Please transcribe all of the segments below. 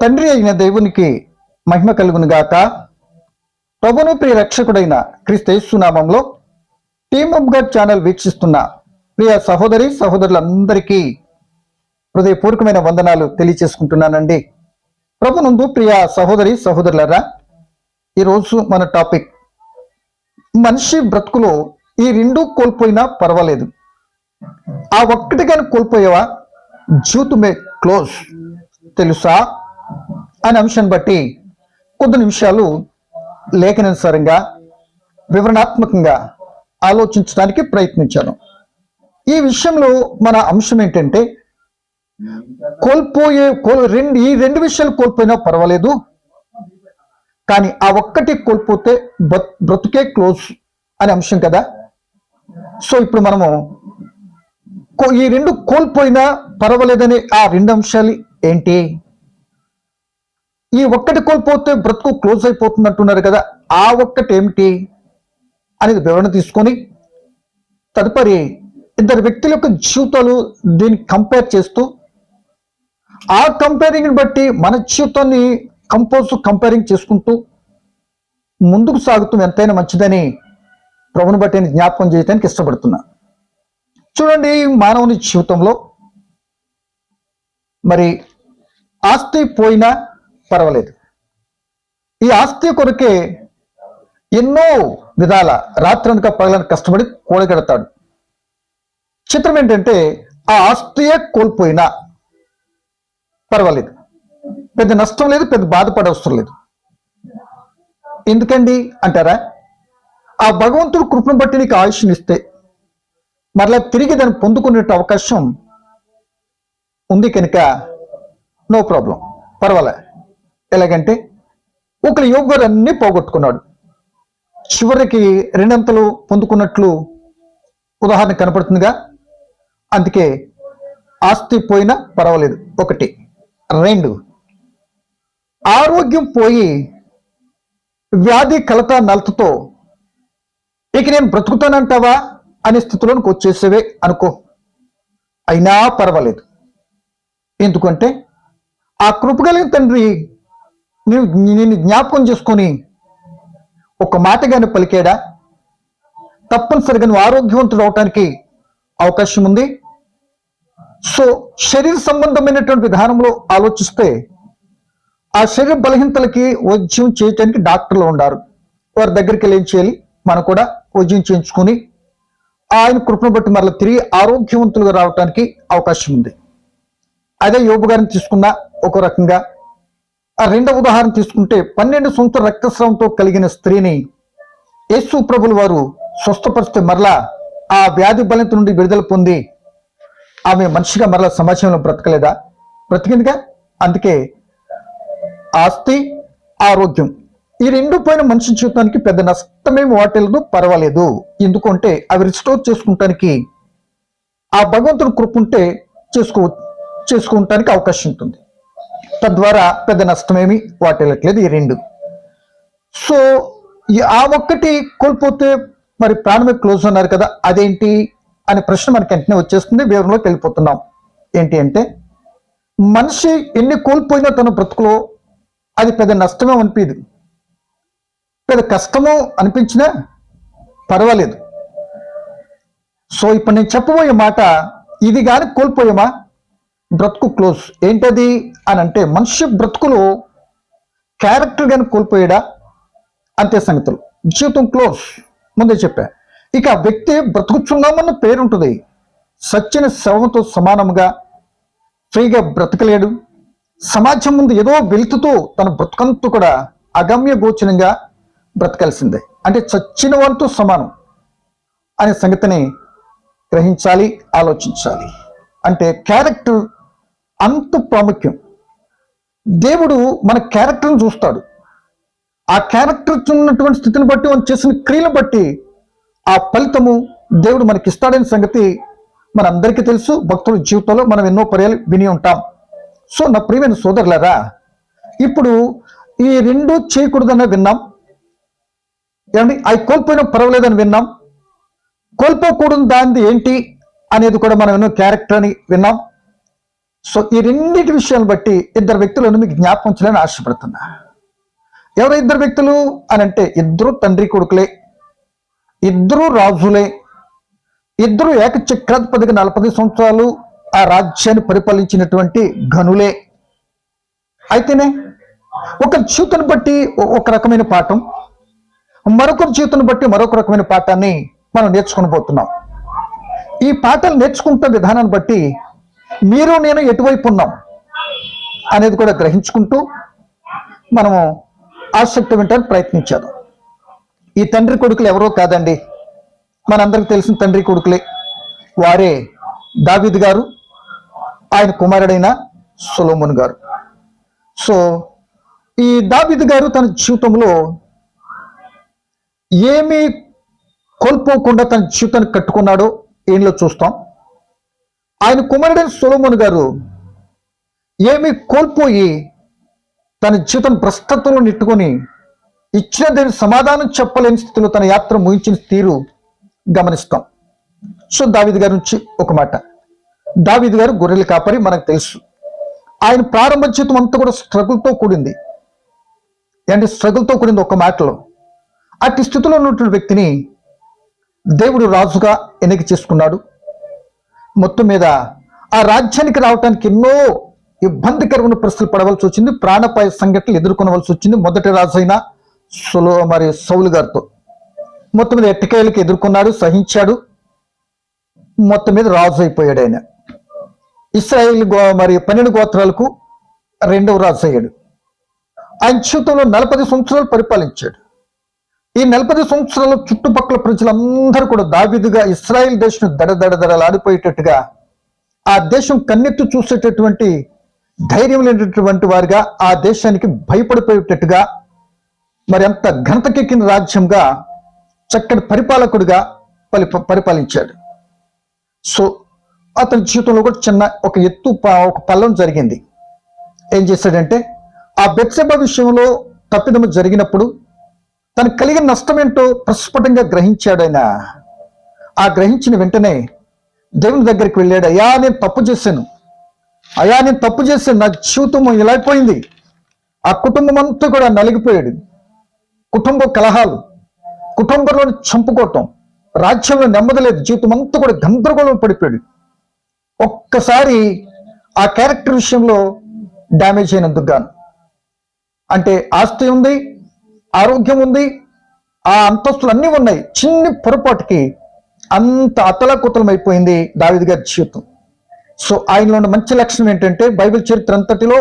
తండ్రి అయిన దేవునికి మహిమ కలుగును గాక. ప్రభును ప్రియ రక్షకుడైన క్రీస్తు యేసు నామములో టీమ్ ఆఫ్ గాడ్ ఛానల్ వీక్షిస్తున్న ప్రియ సహోదరి సహోదరులందరికీ హృదయపూర్వకమైన వందనాలు తెలియచేసుకుంటున్నానండి. ప్రభునందు ప్రియ సహోదరి సహోదరులారా, ఈరోజు మన టాపిక్ మనిషి బ్రతుకులో ఈ రెండు కోల్పోయినా పర్వాలేదు, ఆ ఒక్కటి కానీ కోల్పోయావా జీవితమే క్లోజ్ తెలుసా అనే అంశాన్ని బట్టి కొద్ది నిమిషాలు లేఖనానుసారంగా వివరణాత్మకంగా ఆలోచించడానికి ప్రయత్నించాను. ఈ విషయంలో మన అంశం ఏంటంటే ఈ రెండు విషయాలు కోల్పోయినా పర్వాలేదు, కానీ ఆ ఒక్కటి కోల్పోతే బ్రతుకే క్లోజ్ అనే అంశం కదా. సో ఇప్పుడు మనము ఈ రెండు కోల్పోయినా పర్వాలేదనే ఆ రెండు అంశాలు ఏంటి, ఈ ఒక్కటి కోల్పోతే బ్రతుకు క్లోజ్ అయిపోతుంది అంటున్నారు కదా, ఆ ఒక్కటి ఏమిటి అనేది వివరణ తీసుకొని తదుపరి ఇద్దరు వ్యక్తుల యొక్క జీవితాలు దీన్ని కంపేర్ చేస్తూ ఆ కంపేరింగ్ని బట్టి మన జీవితాన్ని కంపేరింగ్ చేసుకుంటూ ముందుకు సాగుతూ ఎంతైనా మంచిదని ప్రభుని బట్టి నేను జ్ఞాపకం చేయడానికి ఇష్టపడుతున్నా. చూడండి, మానవుని జీవితంలో మరి ఆస్తి పోయినా పర్వాలేదు, ఈ ఆస్తి కొరకే ఎన్నో విధాల రాత్రనక పగలనక కష్టపడి కూడగడతాడు. చిత్రం ఏంటంటే ఆ ఆస్తియే కోల్పోయినా పర్వాలేదు, పెద్ద నష్టం లేదు, పెద్ద బాధపడవసరం లేదు. ఎందుకండి అంటారా, ఆ భగవంతుడు కృపను బట్టి నీకు ఆయుష్నిస్తే మరలా తిరిగి దాన్ని పొందుకునే అవకాశం ఉంది కనుక నో ప్రాబ్లం, పర్వాలే. ఎలాగంటే ఒకరు యోబు గారు అన్నీ పోగొట్టుకున్నాడు, చివరికి రెండంతలు పొందుకున్నట్లు ఉదాహరణ కనపడుతుందిగా. అందుకే ఆస్తి పోయినా పర్వాలేదు ఒకటి. రెండు, ఆరోగ్యం పోయి వ్యాధి కలత నలతతో ఇక నేను బ్రతుకుతానంటావా అనే స్థితిలోనికి వచ్చేసేవే అనుకో, అయినా పర్వాలేదు. ఎందుకంటే ఆ కృపగలిగిన తండ్రి నిన్ను జ్ఞాపకం చేసుకొని ఒక మాటగానే పలికాడా, తప్పనిసరిగా నువ్వు ఆరోగ్యవంతుడు అవటానికి అవకాశం ఉంది. సో శరీర సంబంధమైనటువంటి విధానంలో ఆలోచిస్తే ఆ శరీర బలహీనతలకి వైద్యం చేయటానికి డాక్టర్లు ఉన్నారు, వారి దగ్గరికి వెళ్ళి ఏం చేయాలి, మనం కూడా వైద్యం చేయించుకొని ఆయన కృపను బట్టి మరలా తిరిగి ఆరోగ్యవంతులుగా రావటానికి అవకాశం ఉంది. అదే యోబు గారిని తీసుకున్న ఒక రకంగా. ఆ రెండవ ఉదాహరణ తీసుకుంటే 12 సంవత్సరాల రక్తస్రావంతో కలిగిన స్త్రీని యేసు ప్రభులు వారు స్వస్థపరిస్తే మరలా ఆ వ్యాధి బలత నుండి విడుదల పొంది ఆమె మనిషిగా మరలా సమాజంలో బ్రతకలేదా? బ్రతికిందిగా. అందుకే ఆస్తి ఆరోగ్యం ఈ రెండు పైన మనిషి జీవితానికి పెద్ద నష్టమేమి వాటిల్లదు, పర్వాలేదు. ఎందుకంటే అవి రిస్టోర్ చేసుకుంటానికి ఆ భగవంతుని కృప ఉంటే చేసుకోవటానికి అవకాశం ఉంటుంది, తద్వారా పెద్ద నష్టమేమి వాటిల్లట్లేదు ఈ రెండు. సో ఆ ఒక్కటి కోల్పోతే మరి ప్రాణమే క్లోజ్ అన్నారు కదా, అదేంటి అనే ప్రశ్న మనకి వెంటనే వచ్చేస్తుంది. వివరంలోకి వెళ్ళిపోతున్నాం. ఏంటి అంటే మనిషి ఎన్ని కోల్పోయినా తన బ్రతుకులో అది పెద్ద నష్టమే అనిపించదు, పెద్ద కష్టమో అనిపించినా పర్వాలేదు. సో ఇప్పుడు నేను చెప్పబోయే మాట, ఇది కానీ కోల్పోయామా బ్రతుకు క్లోజ్. ఏంటది అని అంటే మనిషి బ్రతుకులో క్యారెక్టర్ కానీ కోల్పోయాడా అంతే సంగతులు, జీవితం క్లోజ్. ముందే చెప్పా. ఇక వ్యక్తి బ్రతుకుచున్నామన్న పేరుంటుంది, సచ్చిన శవంతో సమానంగా ఫ్రీగా బ్రతకలేడు. సమాజం ముందు ఏదో వెలుతుతో తన బ్రతుకంతా కూడా అగమ్య గోచరంగా బ్రతకాల్సిందే, అంటే చచ్చిన వారితో సమానం అనే సంగతిని గ్రహించాలి, ఆలోచించాలి. అంటే క్యారెక్టర్ అంత ప్రాముఖ్యం. దేవుడు మన క్యారెక్టర్ని చూస్తాడు, ఆ క్యారెక్టర్ ఉన్నటువంటి స్థితిని బట్టి మనం చేసిన క్రియలను బట్టి ఆ ఫలితము దేవుడు మనకి ఇస్తాడనే సంగతి మనందరికీ తెలుసు. భక్తుల జీవితంలో మనం ఎన్నో పర్యాలు విని ఉంటాం. సో నా ప్రియమైన సోదరులారా, ఇప్పుడు ఈ రెండు చేయకూడదని విన్నాం, ఏమండి, అవి కోల్పోయినా పర్వాలేదని విన్నాం. కోల్పోకూడదు దానిది ఏంటి అనేది కూడా మనం ఎన్నో క్యారెక్టర్ అని విన్నాం. సో ఈ రెండింటి విషయాలను బట్టి ఇద్దరు వ్యక్తులను మీకు జ్ఞాపకం ఉంచాలని ఆశపడుతున్నా. ఎవరు ఇద్దరు వ్యక్తులు అని అంటే, ఇద్దరు తండ్రి కొడుకులే, ఇద్దరు రాజులే, ఇద్దరు ఏకచక్రాధిపతిగా 40 సంవత్సరాలు ఆ రాజ్యాన్ని పరిపాలించినటువంటి ఘనులే. అయితేనే ఒకరి జీవితాన్ని బట్టి ఒక రకమైన పాఠం, మరొకరి జీవితాన్ని బట్టి మరొక రకమైన పాఠాన్ని మనం నేర్చుకుని పోతున్నాం. ఈ పాఠాలు నేర్చుకుంటున్న విధానాన్ని బట్టి మీరు నేను ఎటువైపు ఉన్నాం అనేది కూడా గ్రహించుకుంటూ మనము ఆసక్తి వింటానికి ప్రయత్నించారు. ఈ తండ్రి కొడుకులు ఎవరో కాదండి, మనందరికి తెలిసిన తండ్రి కొడుకులే. వారే దావీదు గారు, ఆయన కుమారుడైన సొలొమోను గారు. సో ఈ దావీదు గారు తన జీవితంలో ఏమీ కోల్పోకుండా తన జీవితాన్ని కట్టుకున్నాడో ఏంలో చూస్తాం. ఆయన కుమారుడైన సొలొమోను గారు ఏమీ కోల్పోయి తన జీవితం భ్రష్టత్వంలో నెట్టుకొని ఇచ్చిన దేని సమాధానం చెప్పలేని స్థితిలో తన యాత్ర ముగించిన తీరు గమనిస్తాం. సో దావీదు గారి నుంచి ఒక మాట. దావీదు గారు గొర్రెల కాపరి, మనకు తెలుసు. ఆయన ప్రారంభ జీవితం అంతా కూడా స్ట్రగుల్తో కూడింది. అంటే స్ట్రగుల్తో కూడింది ఒక మాటలో. అట్టి స్థితిలో ఉన్నటువంటి వ్యక్తిని దేవుడు రాజుగా ఎన్నిక చేసుకున్నాడు. మొత్తం మీద ఆ రాజ్యానికి రావటానికి ఎన్నో ఇబ్బందికరమైన పరిస్థితులు పడవలసి వచ్చింది, ప్రాణాపాయ సంఘటనలు ఎదుర్కొనవలసి వచ్చింది. మొదటి రాజు అయిన సౌలు గారితో మొత్తం మీద ఎట్టకేళ్ళకి ఎదుర్కొన్నాడు, సహించాడు. మొత్తం మీద రాజు అయిపోయాడు. ఆయన ఇశ్రాయేల్ 12 గోత్రాలకు 2వ రాజు అయ్యాడు. ఆయన జీవితంలో 40 సంవత్సరాలు పరిపాలించాడు. ఈ 40 సంవత్సరాల చుట్టుపక్కల ప్రజలందరూ కూడా దావీదుగా ఇశ్రాయేల్ దేశం దడదడదడలాడిపోయేటట్టుగా, ఆ దేశం కన్నెత్తి చూసేటటువంటి ధైర్యం లేనటువంటి వారిగా, ఆ దేశానికి భయపడిపోయేటట్టుగా, మరి అంత ఘనతకెక్కిన రాజ్యంగా చక్కటి పరిపాలకుడిగా పరిపాలించాడు. సో అతని జీవితంలో కూడా చిన్న ఒక పల్లం జరిగింది. ఏం చేశాడంటే, ఆ బెత్షెబా విషయంలో తప్పిదము జరిగినప్పుడు తనకు కలిగిన నష్టం ఏంటో ప్రస్ఫుటంగా గ్రహించాడు. ఆయన ఆ గ్రహించిన వెంటనే దేవుని దగ్గరికి వెళ్ళాడు. అయ్యా నేను తప్పు చేశాను, నా జీవితం ఇలా అయిపోయింది. ఆ కుటుంబం అంతా కూడా నలిగిపోయాడు. కుటుంబ కలహాలు, కుటుంబంలోని చంపుకోవటం, రాజ్యంలో నెమ్మది లేదు, జీవితం అంతా కూడా గందరగోళం పడిపోయాడు. ఒక్కసారి ఆ క్యారెక్టర్ విషయంలో డ్యామేజ్ అయినందుకు గాను, అంటే ఆస్తి ఉంది, ఆరోగ్యం ఉంది, ఆ అంతస్తులు అన్నీ ఉన్నాయి, చిన్ని పొరపాటుకి అంత అతలాకుతలం అయిపోయింది దావీదు గారి జీవితం. సో ఆయనలో ఉన్న మంచి లక్షణం ఏంటంటే, బైబిల్ చరిత్ర అంతటిలో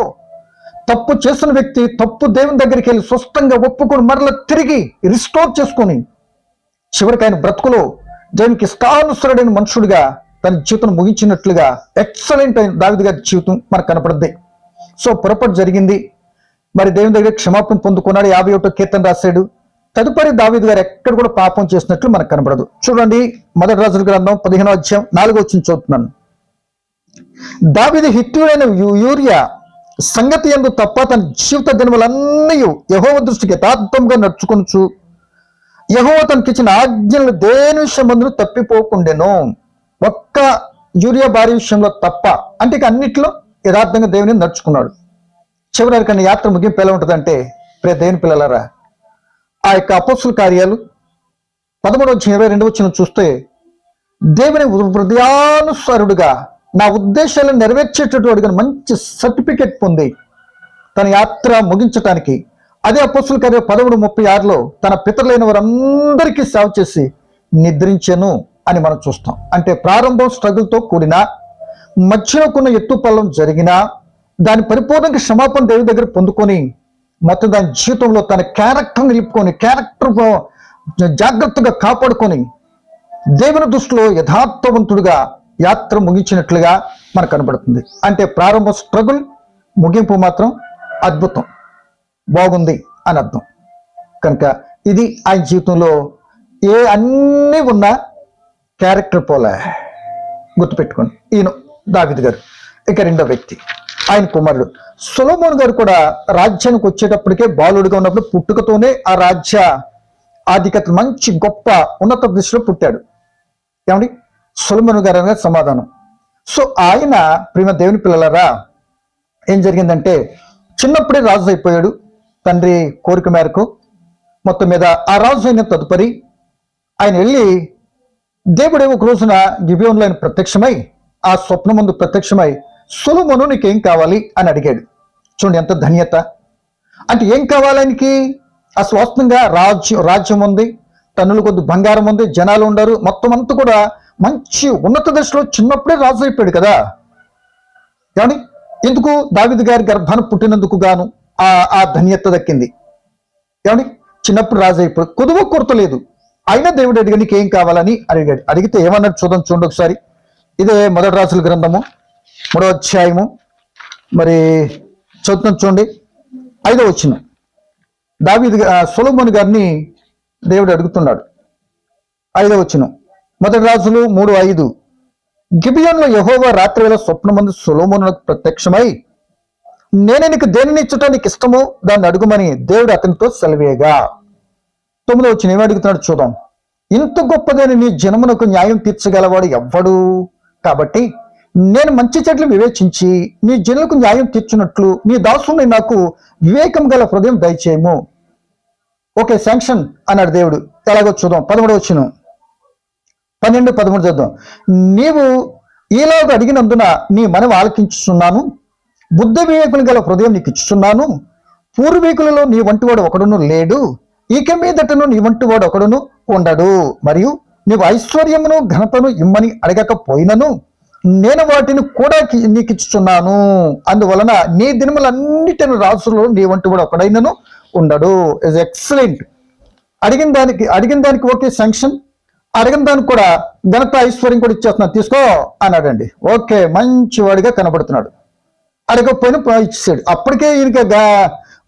తప్పు చేసిన వ్యక్తి తప్పు దేవుని దగ్గరికి వెళ్ళి స్పష్టంగా ఒప్పుకొని మరలా తిరిగి రిస్టోర్ చేసుకొని చివరికి ఆయన బ్రతుకులో దేవునికి ఇష్టానుసరుడైన మనుషుడిగా తన జీవితం ముగించినట్లుగా ఎక్సలెంట్ అయిన దావీదు గారి జీవితం మనకు కనపడుద్ది. సో పొరపాటు జరిగింది, మరి దేవుని దగ్గర క్షమాపణ పొందుకున్నాడు. 51వ కీర్తన రాశాడు. తదుపరి దావీదు గారు ఎక్కడ కూడా పాపం చేసినట్లు మనకు కనపడదు. చూడండి, మొదటి రాజుల గ్రంథం 15వ అధ్యాయం 4వ వచనం చదువుతున్నాను. దావీదు హిత్తీయుడైన యూరియా సంగతి యందు తప్ప తన జీవిత దినములన్నీ యెహోవా దృష్టికి యథార్థంగా నడుచుకొనుచు యెహోవా తనకిచ్చిన ఆజ్ఞలు దేని విషయమందును తప్పిపోకుండెను. ఒక్క యూరియా భార్య విషయంలో తప్ప, అంటే ఇక అన్నిట్లో యథార్థంగా దేవుని నడుచుకున్నాడు. చివరికి యాత్ర ముగింపు ఎలా ఉంటుందంటే, దేవుని పిల్లలారా, ఆ యొక్క అపోస్తుల కార్యాలు 13వ అధ్యాయం 22వ వచనం చూస్తే, దేవుని హృదయానుసారుడుగా నా ఉద్దేశాలను నెరవేర్చేటటువంటి మంచి సర్టిఫికెట్ పొంది తన యాత్ర ముగించటానికి, అదే అపోస్తుల కార్యాలు 13:36లో తన పితరులైన వారందరికీ సేవ చేసి నిద్రించెను అని మనం చూస్తాం. అంటే ప్రారంభం స్ట్రగుల్తో కూడిన, మధ్యలో కొన్ని ఎత్తుపల్లం జరిగినా దాని పరిపూర్ణంగా క్షమాపణ దేవుని దగ్గర పొందుకొని మొత్తం దాని జీవితంలో తన క్యారెక్టర్ నిలుపుకొని, క్యారెక్టర్ జాగ్రత్తగా కాపాడుకొని దేవుని దృష్టిలో యథార్థవంతుడుగా యాత్ర ముగించినట్లుగా మనకు కనబడుతుంది. అంటే ప్రారంభ స్ట్రగుల్, ముగింపు మాత్రం అద్భుతం, బాగుంది అని అర్థం. కనుక ఇది ఆయన జీవితంలో అన్నీ ఉన్న క్యారెక్టర్ పోలే, గుర్తుపెట్టుకోండి. ఈయన దావీదు గారు. ఇక రెండో వ్యక్తి ఆయన కుమారుడు సొలొమోను గారు కూడా రాజ్యానికి వచ్చేటప్పటికే బాలుడిగా ఉన్నప్పుడు పుట్టుకతోనే ఆ రాజ్య ఆధిక్యత మంచి గొప్ప ఉన్నత దృష్టిలో పుట్టాడు. ఏమండి, సొలొమోను గారు అనేది సమాధానం. సో ఆయన ప్రియమైన దేవుని పిల్లలారా, ఏం జరిగిందంటే చిన్నప్పుడే రాజు అయిపోయాడు తండ్రి కోరిక మేరకు. మొత్తం మీద ఆ రాజు అయిన తదుపరి ఆయన వెళ్ళి దేవుడే ఒక రోజున గిబియోనులో ఆయన ప్రత్యక్షమై, ఆ స్వప్నం ముందు ప్రత్యక్షమై, సొలొమోను నీకేం కావాలి అని అడిగాడు. చూడండి ఎంత ధన్యత. అంటే ఏం కావాలి ఆయనకి? అస్వాస్థంగా రాజ్యం ఉంది, టన్నుల కొద్ది బంగారం ఉంది, జనాలు ఉండరు, మొత్తం అంతా కూడా మంచి ఉన్నత దశలో చిన్నప్పుడే రాజు అయిపోయాడు కదా. ఏమని ఎందుకు? దావీదు గారి గర్భాన్ని పుట్టినందుకు గాను ఆ ధన్యత దక్కింది. ఏమని చిన్నప్పుడు రాజు అయిపోయాడు, కొదువ కొరత లేదు. అయినా దేవుడు అడిగా నీకేం కావాలని అడిగాడు. అడిగితే ఏమన్నాడు చూడండి ఒకసారి. ఇదే మొదటి రాజుల గ్రంథము 3వ అధ్యాయము, మరి చదువుతాం చూడండి. 5వ వచనం. దావీదు సొలొమోను గారిని దేవుడు అడుగుతున్నాడు. 5వ వచనం, మొదటి రాజులు 3:5. గిబియోనులో యెహోవా రాత్రి వేళ స్వప్నమందు సొలొమోనునకు ప్రత్యక్షమై, నేనే నీకు దేనిని ఇచ్చుట నీకు ఇష్టమో దాన్ని అడుగుమని దేవుడు అతనితో సెలవేగా. 9వ వచనం ఏమి అడుగుతున్నాడు చూద్దాం. ఇంత గొప్పదైన నీ జనమునకు న్యాయం తీర్చగలవాడు ఎవ్వడు? కాబట్టి నేను మంచి చెట్లు వివేచించి నీ జనులకు న్యాయం తీర్చున్నట్లు నీ దాసుని నాకు వివేకం గల హృదయం దయచేయము. ఓకే, శాంక్షన్ అన్నాడు దేవుడు. ఎలాగో చూద్దాం. 13వ వచనం, 12, 13 చూద్దాం. నీవు ఈలోగా అడిగినందున నీ మనవి ఆలకించుచున్నాను, బుద్ధ వివేకులు గల హృదయం నీకు ఇచ్చుచున్నాను. పూర్వీకులలో నీ వంటివాడు ఒకడును లేడు, ఇక మీదటను నీ వంటివాడు ఒకడును ఉండడు. మరియు నీవు ఐశ్వర్యమును ఘనతను ఇమ్మని అడగకపోయినను నేను వాటిని కూడా నీకు ఇచ్చుచున్నాను. అందువలన నీ దినములన్నిటిని రాజులో నీ వంటివాడు ఒకడైనను ఉండడు. Is excellent. అడిగిన దానికి ఓకే శాంక్షన్, అడిగిన దానికి కూడా ఘనత ఐశ్వర్యం కూడా ఇచ్చేస్తున్నాను తీసుకో అన్నాడండి. ఓకే, మంచివాడిగా కనబడుతున్నాడు. అడగకపోయినా ఇచ్చేసాడు. అప్పటికే ఈయనకి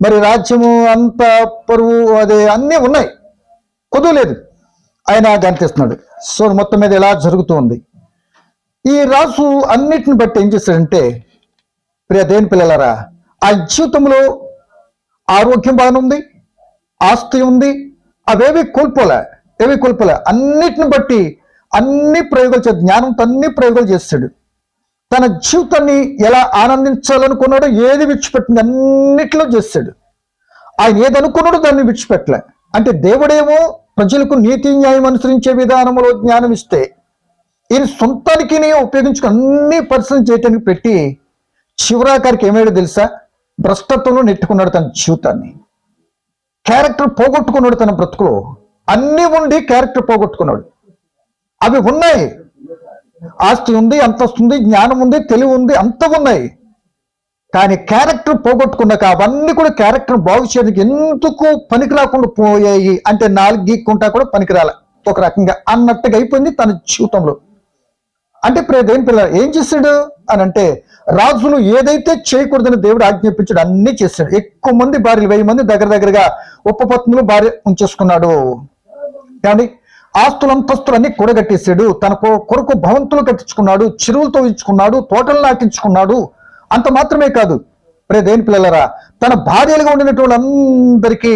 మరి రాజ్యము అంత పరువు అదే అన్నీ ఉన్నాయి, కొదువు లేదు. ఆయన గంతిస్తున్నాడు. సో మొత్తం మీద ఇలా జరుగుతూ ఉంది. ఈ రాజు అన్నిటిని బట్టి ఏం చేశాడంటే, ప్రియ దేవుని పిల్లలారా, ఆ జీవితంలో ఆరోగ్యం బాగుంది, ఆస్తి ఉంది, అవేవి కోల్పోలే. అన్నిటిని బట్టి అన్ని ప్రయోగాలు చేస్తాడు. జ్ఞానంతో అన్ని ప్రయోగాలు చేస్తాడు. తన జీవితాన్ని ఎలా ఆనందించాలనుకున్నాడో ఏది విడిచిపెట్టింది అన్నిట్లో చేస్తాడు. ఆయన ఏది అనుకున్నాడో దాన్ని విడిచిపెట్టలే. అంటే దేవుడేమో ప్రజలకు నీతి న్యాయం అనుసరించే విధానంలో జ్ఞానం ఇస్తే, ఈయన సొంతానికి ఉపయోగించుకుని అన్ని పరిశ్రమ చేయటానికి పెట్టి చివరాకారికి ఏమయ్యాడో తెలుసా? భ్రష్టత్వంలో నెట్టుకున్నాడు తన జీవితాన్ని. క్యారెక్టర్ పోగొట్టుకున్నాడు. తన బ్రతుకులో అన్నీ ఉండి క్యారెక్టర్ పోగొట్టుకున్నాడు. అవి ఉన్నాయి, ఆస్తి ఉంది, అంతస్తు ఉంది, జ్ఞానం ఉంది, తెలివి ఉంది, అంత ఉన్నాయి. కానీ క్యారెక్టర్ పోగొట్టుకున్నాక అవన్నీ కూడా క్యారెక్టర్ బాగు చేయడానికి ఎందుకు పనికి రాకుండా పోయాయి అంటే 4 గీక్కుంటా కూడా పనికిరాల ఒక రకంగా అన్నట్టుగా అయిపోయింది తన జీవితంలో. అంటే దేవుని పిల్లలు ఏం చేశాడు అని అంటే, రాజులు ఏదైతే చేయకూడదని దేవుడు ఆజ్ఞాపించాడు అన్నీ చేశాడు. ఎక్కువ మంది భార్యలు, 1000 మంది దగ్గర ఉపపత్నులు భార్య ఉంచేసుకున్నాడు. కానీ ఆస్తులు అంతస్తులు అన్ని కూడగట్టేశాడు. తన కొరకు భవంతులు కట్టించుకున్నాడు, చెరువులతో ఇచ్చుకున్నాడు, తోటలు నాటించుకున్నాడు. అంత మాత్రమే కాదు దేవుని పిల్లలరా, తన భార్యలుగా ఉండినటువంటి వాళ్ళందరికీ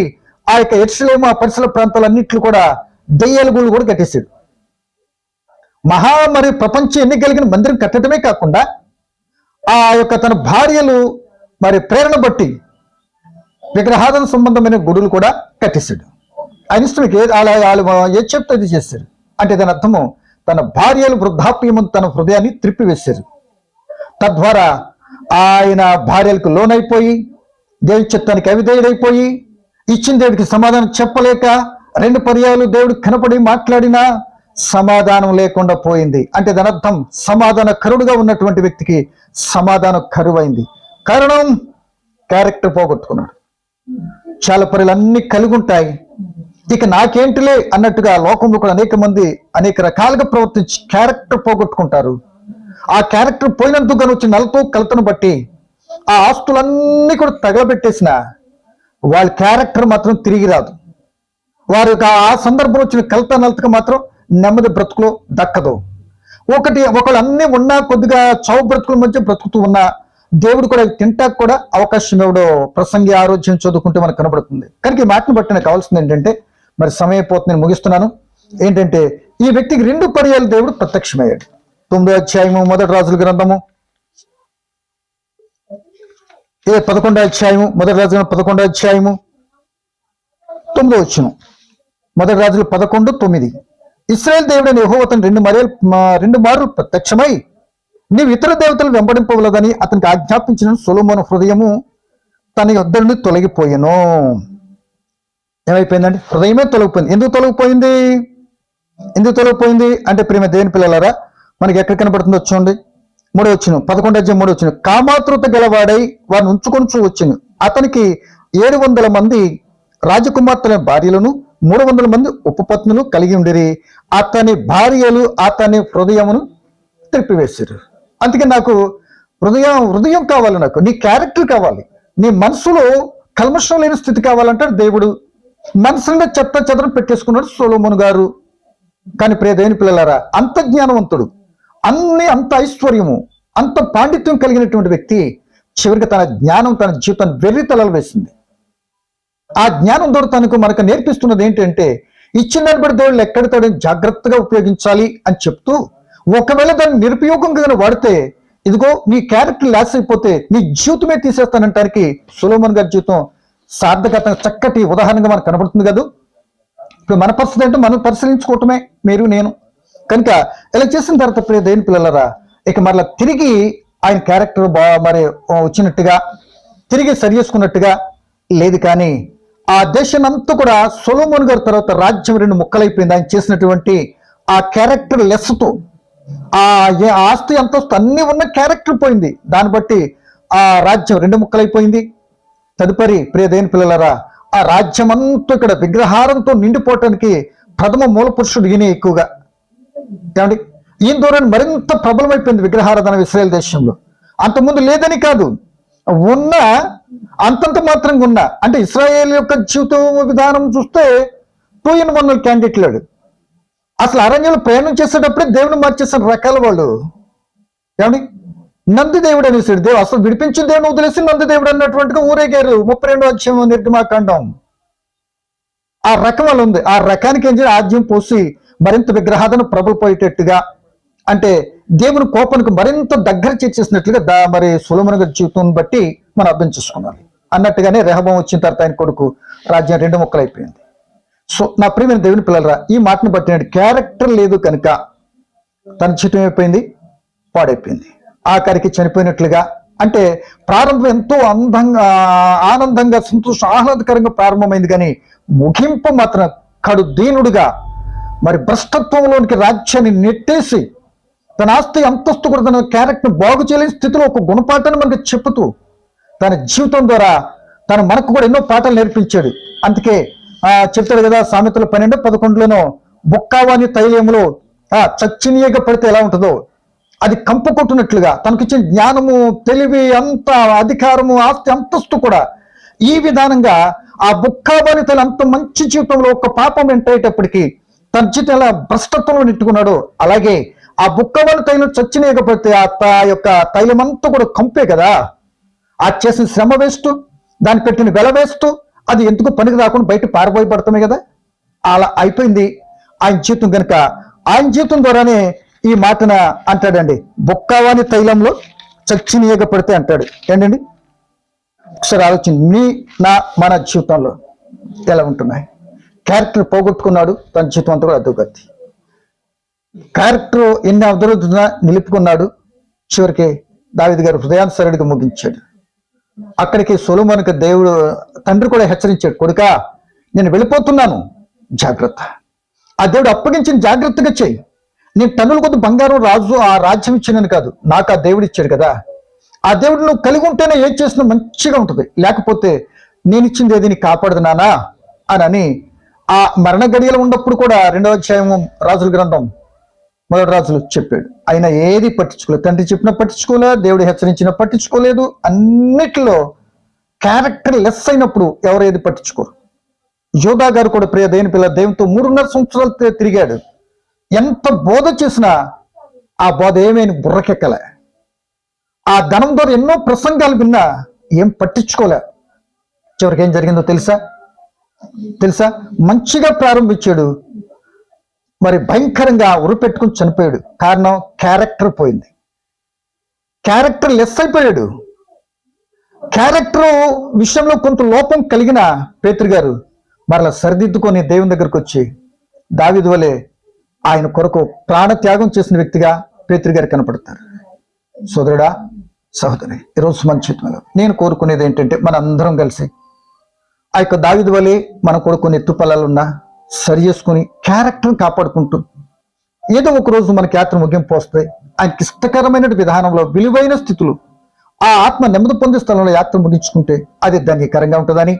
ఆ యొక్క యెరూషలేము ఆ పరిసర ప్రాంతాలన్నింటిలో కూడా దెయ్యాల గుళ్ళు కూడా కట్టేశాడు. మరి ప్రపంచ ఎన్ని కలిగిన మందిరం కట్టడమే కాకుండా ఆ యొక్క తన భార్యలు మరి ప్రేరణ బట్టి విగ్రహాధన సంబంధమైన గుడులు కూడా కట్టేశాడు. ఆయన ఇష్టంకి ఏది చెప్తే అది చేశారు. అంటే దాని అర్థము తన భార్యలు వృద్ధాప్యము తన హృదయాన్ని త్రిప్పివేశారు. తద్వారా ఆయన భార్యలకు లోనైపోయి దేవుడి చిత్తానికి అవిధేయుడైపోయి ఇచ్చిన దేవుడికి సమాధానం చెప్పలేక 2 పర్యాయాలు దేవుడు కనపడి మాట్లాడినా సమాధానం లేకుండా పోయింది. అంటే దాని అర్థం సమాధాన కరుడుగా ఉన్నటువంటి వ్యక్తికి సమాధానం కరువైంది. కారణం క్యారెక్టర్ పోగొట్టుకున్నాడు. చాలా పర్యాలు అన్ని కలిగి ఉంటాయి, ఇక నాకేంటిలే అన్నట్టుగా లోకంలో కూడా అనేక మంది అనేక రకాలుగా ప్రవర్తించి క్యారెక్టర్ పోగొట్టుకుంటారు. ఆ క్యారెక్టర్ పోయినందుకు గాను వచ్చిన నలతో కలతను బట్టి ఆ ఆస్తులన్నీ కూడా తగలబెట్టేసిన వాళ్ళ క్యారెక్టర్ మాత్రం తిరిగి రాదు. వారు ఆ సందర్భంలో వచ్చిన కలత నలతకు మాత్రం నెమ్మది బ్రతుకులో దక్కదు. ఒకళ్ళు అన్నీ ఉన్నా కొద్దిగా చావు బ్రతుకుల మధ్య బ్రతుకుతూ ఉన్నా దేవుడు కూడా తింటాకు కూడా అవకాశం ఎవడో ప్రసంగి ఆరోగ్యం చదువుకుంటే మనకు కనబడుతుంది. కనుక ఈ మాటను బట్టి నాకు కావాల్సింది ఏంటంటే, మరి సమయం అయిపోతుంది, నేను ముగిస్తున్నాను. ఏంటంటే ఈ వ్యక్తికి 2 పర్యాలు దేవుడు ప్రత్యక్షమయ్యాడు. 9వ అధ్యాయము మొదటి రాజుల గ్రంథము 11వ అధ్యాయము మొదటి రాజుల 11వ అధ్యాయము 9వ వచనం. మొదటి రాజులు 11:9. ఇశ్రాయేల్ దేవుడైన యెహోవా అతను రెండు మార్లు ప్రత్యక్షమై నీవు ఇతర దేవతలు వెంబడింపవలదని అతనికి ఆజ్ఞాపించిన సొలొమోను హృదయము తన యొద్ద నుండి తొలగిపోయాను. ఏమైపోయిందండి? హృదయమే తొలగిపోయింది. ఎందుకు తొలగిపోయింది అంటే ప్రేమ దేవుని పిల్లలారా, మనకి ఎక్కడ కనబడుతుందో చూడండి. 3వ వచనం, 11వ అధ్యాయం 3వ వచనం. కామాతృత గలవాడై వారిని ఉంచుకొని వచ్చును. అతనికి 700 మంది రాజకుమార్తెల భార్యలను 300 మంది ఉపపత్నులు కలిగి ఉండిరి. అతని భార్యలు అతని హృదయమును త్రిప్పివేశారు. అందుకే నాకు హృదయం కావాలి, నాకు నీ క్యారెక్టర్ కావాలి, నీ మనసులో కల్మషం లేని స్థితి కావాలంటాడు దేవుడు. మనసులో చెత్త చెదరం పెట్టేసుకున్నాడు సొలొమోను గారు. కానీ ప్రియ దేవుని పిల్లలారా, అంత జ్ఞానవంతుడు, అంత ఐశ్వర్యము, అంత పాండిత్యం కలిగినటువంటి వ్యక్తి చివరికి తన జ్ఞానం తన జీవితాన్ని వెర్రితలలు వేసింది. ఆ జ్ఞానం ద్వారా మనకు నేర్పిస్తున్నది ఏంటంటే, ఇచ్చిన దాన్ని బట్టి దేవుళ్ళు ఎక్కడితో జాగ్రత్తగా ఉపయోగించాలి అని చెప్తూ, ఒకవేళ దాన్ని నిరుపయోగంగా వాడితే ఇదిగో నీ క్యారెక్టర్ లాస్ అయిపోతే నీ జీవితమే తీసేస్తానంటానికి సొలొమోను గారి జీవితం సార్థకత చక్కటి ఉదాహరణగా మనకు కనబడుతుంది కదా. ఇప్పుడు మన పరిస్థితి అంటే మనం పరిశీలించుకోవటమే, మీరు నేను. కనుక ఇలా చేసిన తర్వాత ప్రియ దేవుని పిల్లలరా, ఇక మరలా తిరిగి ఆయన క్యారెక్టర్ మరి వచ్చినట్టుగా తిరిగి సరి చేసుకున్నట్టుగా లేదు. కానీ ఆ దేశం అంతా కూడా సొలొమోను గారి తర్వాత రాజ్యం 2 ముక్కలైపోయింది. ఆయన చేసినటువంటి ఆ క్యారెక్టర్ లెస్తో ఆ ఆస్తి అంతస్తు అన్ని ఉన్న క్యారెక్టర్ పోయింది. దాన్ని బట్టి ఆ రాజ్యం 2 ముక్కలైపోయింది. తదుపరి ప్రియ దేవుని పిల్లలరా, ఆ రాజ్యం అంతా ఇక్కడ విగ్రహారంతో నిండిపోవటానికి ప్రథమ మూల పురుషుడు ఈయన ఎక్కువగా. ఏమండి, ఈయన ద్వారా మరింత ప్రబలమైపోయింది విగ్రహారాధన ఇశ్రాయేల్ దేశంలో. అంతకుముందు లేదని కాదు, ఉన్న అంతంత మాత్రంగా ఉన్న, అంటే ఇశ్రాయేల్ యొక్క జీవిత విధానం చూస్తే 2 in 1 క్యాండిడేట్ లేడు. అసలు అరణ్యంలో ప్రయాణం చేసేటప్పుడే దేవుని మార్చేసిన రకాల వాళ్ళు. ఏమండి, నంది దేవుడు అనేసాడు దేవుడు, అసలు విడిపించిన దేవుని వదిలేసి నంది దేవుడు అన్నటువంటిగా ఊరేగారు. 32వ అధ్యాయం నిర్గమాకాండం. ఆ రకం వల్ల ఉంది. ఆ రకానికి ఏం చేయాలి, ఆజ్యం పోసి మరింత విగ్రహాలను ప్రబలిపోయేటట్టుగా, అంటే దేవుని కోపానికి మరింత దగ్గర చేసేసినట్లుగా మరి సొలొమోను గారి జీవితం బట్టి మనం అర్థం చేసుకున్నాం. అన్నట్టుగానే రెహబాము వచ్చిన తర్వాత ఆయన కొడుకు రాజ్యం 2 ముక్కలైపోయింది. సో నా ప్రియమైన దేవుని పిల్లలరా, ఈ మాటను బట్టి క్యారెక్టర్ లేదు కనుక తన జీవితం అయిపోయింది, పాడైపోయింది. ఆఖరికి చనిపోయినట్లుగా. అంటే ప్రారంభం ఎంతో ఆనందంగా ఆహ్లాదకరంగా ప్రారంభమైంది, కానీ ముగింపు మాత్రం కడు దీనుడుగా మరి భ్రష్టత్వంలోనికి రాజ్యాన్ని నెట్టేసి తన ఆస్తి అంతస్తు కూడా తన క్యారెక్టర్ బాగు చేయలేని స్థితిలో ఒక గుణపాఠాన్ని మనకు చెప్పుతూ తన జీవితం ద్వారా మనకు కూడా ఎన్నో పాఠాలు నేర్పించాడు. అందుకే చెప్తాడు కదా సామెతల 12:11 బొక్కావాని తైలములో చచ్చినీయగా పడితే ఎలా ఉంటుందో అది కంపు కొట్టునట్లుగా తనకిచ్చిన జ్ఞానము, తెలివి, అంత అధికారము, ఆస్తి అంతస్తు కూడా ఈ విధానంగా ఆ బొక్కావాని తైలం అంత మంచి జీవితంలో ఒక పాపం వెంటేటప్పటికీ తన జీవితం ఎలా భ్రష్టత్వంలో నెట్టుకున్నాడో, అలాగే ఆ బొక్కావాని తైలం చచ్చినీయగా పడితే ఆ యొక్క తైలం అంతా కూడా కంపే కదా. ఆ చేసిన శ్రమ వేస్తూ, దాన్ని పెట్టిన వెల వేస్తూ, అది ఎందుకు పనికి రాకుండా బయట పారిపోయి పడతామే కదా. అలా అయిపోయింది ఆయన జీవితం. కనుక ఆయన జీవితం ద్వారానే ఈ మాటన అంటాడండి, బొక్కావాని తైలంలో చచ్చినీయగా పడితే అంటాడు. ఏంటండి, ఒకసారి ఆలోచన, మన జీవితంలో ఎలా ఉంటున్నాయి? క్యారెక్టర్ పోగొట్టుకున్నాడు, తన జీవితం అంతా కూడా అడ్డుగత్తి. క్యారెక్టర్ ఎన్ని అభివృద్ధిగా నిలుపుకున్నాడు, చివరికి దావీదు గారు హృదయానుసరుడిగా ముగించాడు. అక్కడికి సొలొమోనుకి దేవుడు తండ్రి కూడా హెచ్చరించాడు, కొడుకా నేను వెళ్ళిపోతున్నాను, జాగ్రత్త. ఆ దేవుడు అప్పగించిన జాగ్రత్తగా చేయి. నేను టన్నుల కొద్ది బంగారం ఆ రాజ్యం ఇచ్చినని కాదు, నాకు ఆ దేవుడు ఇచ్చాడు కదా. ఆ దేవుడు నువ్వు కలిగి ఉంటేనే ఏం చేసినా మంచిగా ఉంటుంది, లేకపోతే నేను ఇచ్చింది ఏది నీ కాపాడదు నానా అని ఆ మరణ గడియలు ఉన్నప్పుడు కూడా 2వ అధ్యాయం రాజుల గ్రంథం 1 రాజులు చెప్పాడు. అయినా ఏది పట్టించుకోలేదు, తండ్రి చెప్పినా పట్టించుకోలేదు, దేవుడు హెచ్చరించినా పట్టించుకోలేదు. అన్నిటిలో క్యారెక్టర్ లెస్ అయినప్పుడు ఎవరు ఏది పట్టించుకోరు. యోధా గారు కూడా ప్రియ దేవుని పిల్ల దేవునితో 3.5 సంవత్సరాలు తిరిగాడు. ఎంత బోధ చేసినా ఆ బోధ ఏమైనా బుర్రకెక్కలే. ఆ ధనం ద్వారా ఎన్నో ప్రసంగాలు విన్నా ఏం పట్టించుకోలే. చివరికి ఏం జరిగిందో తెలుసా? మంచిగా ప్రారంభించాడు, మరి భయంకరంగా ఉరిపెట్టుకుని చనిపోయాడు. కారణం క్యారెక్టర్ పోయింది, క్యారెక్టర్ లెస్ అయిపోయాడు. క్యారెక్టర్ విషయంలో కొంత లోపం కలిగిన పేతురు గారు మరలా సరిదిద్దుకొని దేవుని దగ్గరకు వచ్చి దావీదు వలె ఆయన కొరకు ప్రాణ త్యాగం చేసిన వ్యక్తిగా పేతురు గారు కనపడతారు. సోదరుడా, సహోదరి, ఈరోజు మన చేతుల్లో నేను కోరుకునేది ఏంటంటే మన అందరం కలిసి ఆ యొక్క దావీదు వలె మన కొరకు కొన్ని ఎత్తుపల్లాలున్నా సరి చేసుకుని క్యారెక్టర్ని కాపాడుకుంటూ ఏదో ఒక రోజు మనకి యాత్ర ముగింపు వస్తాయి. ఆయనకి ఇష్టకరమైన విధానంలో విలువైన స్థితులు ఆ ఆత్మ నెమ్మది పొందే స్థలంలో యాత్ర ముగించుకుంటే అది ధన్యకరంగా ఉంటుందని,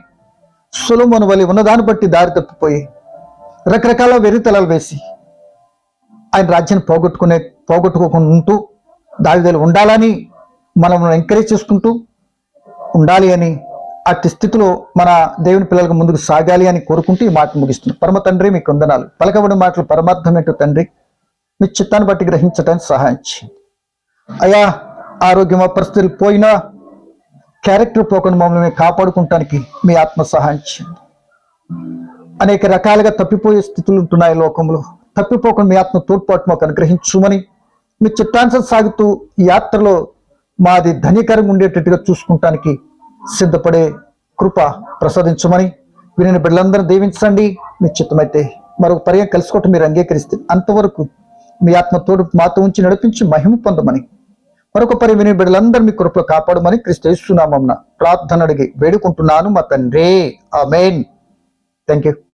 సొలొమోను వలె ఉన్నదాన్ని బట్టి దారి తప్పిపోయి రకరకాల వెర్రితలాలు వేసి ఆయన రాజ్యాన్ని పోగొట్టుకోకుండా ఉంటూ దావీదులు ఉండాలని మనం ఎంకరేజ్ చేసుకుంటూ ఉండాలి అని, అట్టి స్థితిలో మన దేవుని పిల్లలకు ముందుకు సాగాలి అని కోరుకుంటూ ఈ మాట ముగిస్తున్నాం. పరమ తండ్రి, మీకు వందనాలు. పలకబడిన మాటలు పరమార్థం ఏంటో తండ్రి మీ చిత్తాన్ని బట్టి గ్రహించడానికి సహాయం చేయండి అయ్యా. ఆరోగ్యం పరిస్థితులు పోయినా క్యారెక్టర్ పోకుండా మమ్మల్ని కాపాడుకుంటానికి మీ ఆత్మ సహాయం చేయండి. అనేక రకాలుగా తప్పిపోయే స్థితులు ఉంటున్నాయి లోకంలో. తప్పిపోకుండా మీ ఆత్మ తోడ్పాటు మాకు అనుగ్రహించుమని, మీ చిత్తానుసారం సాగుతూ ఈ యాత్రలో మాది ధన్యకరంగా ఉండేటట్టుగా చూసుకుంటానికి సిద్ధపడే కృప ప్రసాదించమని వీరిని బిడ్డలందరూ దీవించండి. మీ చిత్తమైతే మరొక పర్యాయం కలుసుకోవటం మీరు అంగీకరిస్తే అంతవరకు మీ ఆత్మ తోడు మాతో ఉంచి నడిపించి మహిమ పొందమని, మరొక పరి విని బిడ్డలందరూ మీ కృపలో కాపాడమని క్రీస్తు యేసు నామమున ప్రార్థన అడిగి వేడుకుంటున్నాను మా తండ్రి. ఆమేన్. Thank you.